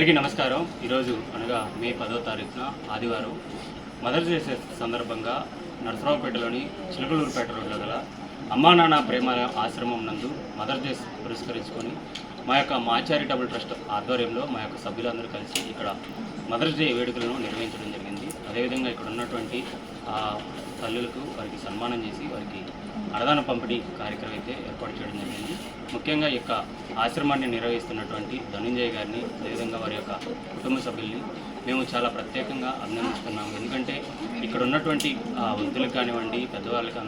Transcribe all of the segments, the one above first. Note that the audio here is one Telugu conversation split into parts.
అందరికీ నమస్కారం. ఈరోజు అనగా మే 10వ తారీఖున ఆదివారం మదర్స్ డే సందర్భంగా నరసరావుపేటలోని చిలకలూరుపేట రోడ్లో గల అమ్మా నాన్న ప్రేమ ఆశ్రమం నందు మదర్స్ డే పురస్కరించుకొని మా యొక్క చారిటబుల్ ట్రస్ట్ ఆధ్వర్యంలో మా యొక్క సభ్యులందరూ కలిసి ఇక్కడ మదర్స్ డే వేడుకలను నిర్వహించడం జరిగింది. అదేవిధంగా ఇక్కడ ఉన్నటువంటి తల్లులకు వారికి సన్మానం చేసి వారికి అన్నదాన పంపిణీ కార్యక్రమం అయితే ఏర్పాటు చేయడం జరిగింది. ముఖ్యంగా ఈ యొక్క ఆశ్రమాన్ని నిర్వహిస్తున్నటువంటి ధనుంజయ గారిని, అదేవిధంగా వారి యొక్క కుటుంబ సభ్యుల్ని మేము చాలా ప్రత్యేకంగా అభినందిస్తున్నాము. ఎందుకంటే ఇక్కడ ఉన్నటువంటి వృద్ధులకు కానివ్వండి, పెద్దవాళ్ళకి,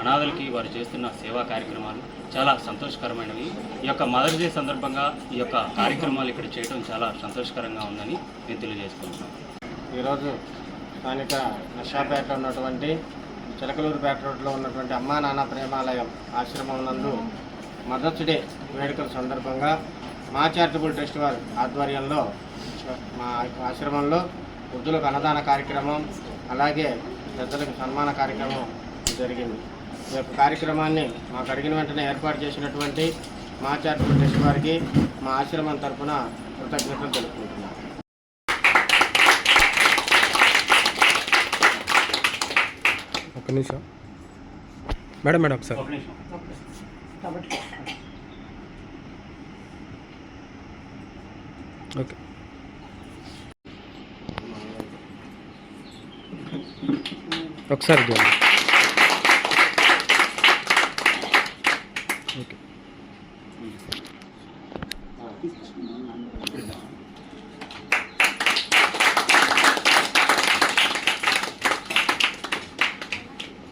అనాథలకి వారు చేస్తున్న సేవా కార్యక్రమాలు చాలా సంతోషకరమైనవి. ఈ యొక్క మదర్స్ డే సందర్భంగా ఈ యొక్క కార్యక్రమాలు ఇక్కడ చేయడం చాలా సంతోషకరంగా ఉందని మేము తెలియజేసుకుంటున్నాం. ఈరోజు స్థానిక నర్సాపేటలో ఉన్నటువంటి చిలకలూరుపేట రోడ్లో ఉన్నటువంటి అమ్మా నాన్న ప్రేమాలయం ఆశ్రమం నందు మదర్స్ డే వేడుకల సందర్భంగా మా చారిటబుల్ ట్రస్ట్ వారి ఆధ్వర్యంలో మా ఆశ్రమంలో వృద్ధులకు అన్నదాన కార్యక్రమం, అలాగే పెద్దలకు సన్మాన కార్యక్రమం జరిగింది. ఈ యొక్క కార్యక్రమాన్ని మాకు అడిగిన వెంటనే ఏర్పాటు చేసినటువంటి మా చారిటబుల్ ట్రస్ట్ వారికి మా ఆశ్రమం తరఫున కృతజ్ఞతలు తెలుపుకుంటున్నాం. ఒక నిమిషం మేడం ఒకసారి ఓకే. ఒకసారి ఓకే.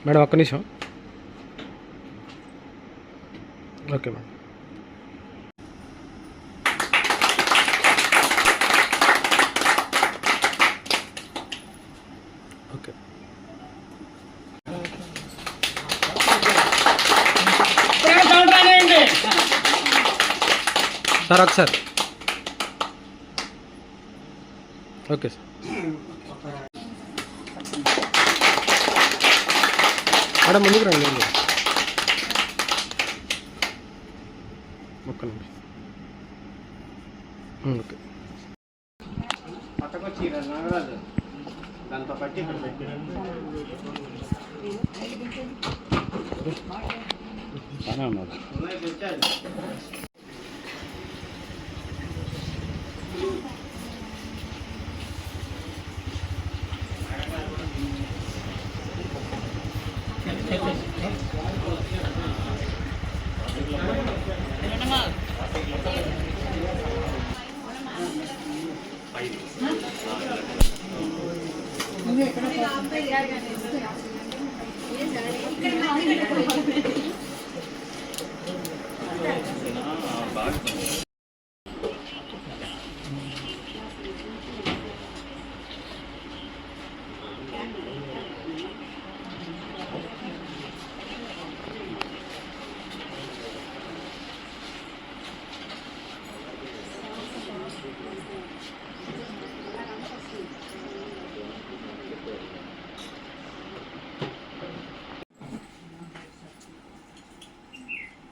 మేడం ఒక్క నిమిషం. Okay madam. ఓకే సార్ ఒకసారి ఓకే సార్. మేడం ముందుకు రండి. ఒక్క నిమిషం. ఓకే. పక్కకొచ్చి నాగరాజు దాంతో పట్టి ఇక్కడ పెట్టి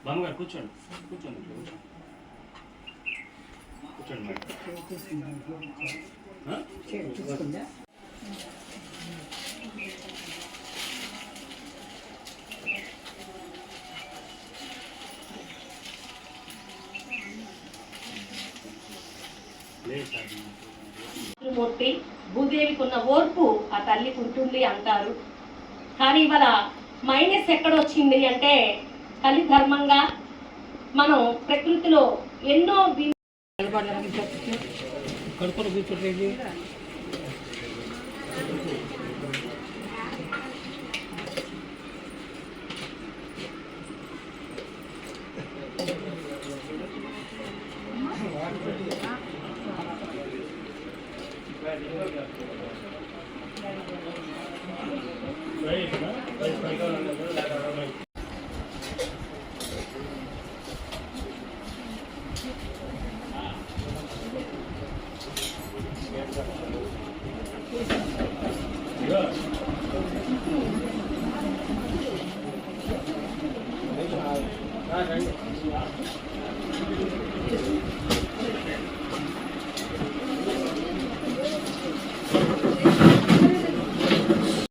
బామ్మగారు కూర్చోండి కూర్చోండి కూర్చోండి మేడం. మూర్తి భూదేవికి ఉన్న ఓర్పు ఆ తల్లికి ఉంటుంది అంటారు. కానీ ఇవాళ మైనస్ ఎక్కడొచ్చింది అంటే తల్లి ధర్మంగా మనం ప్రకృతిలో ఎన్నో సార్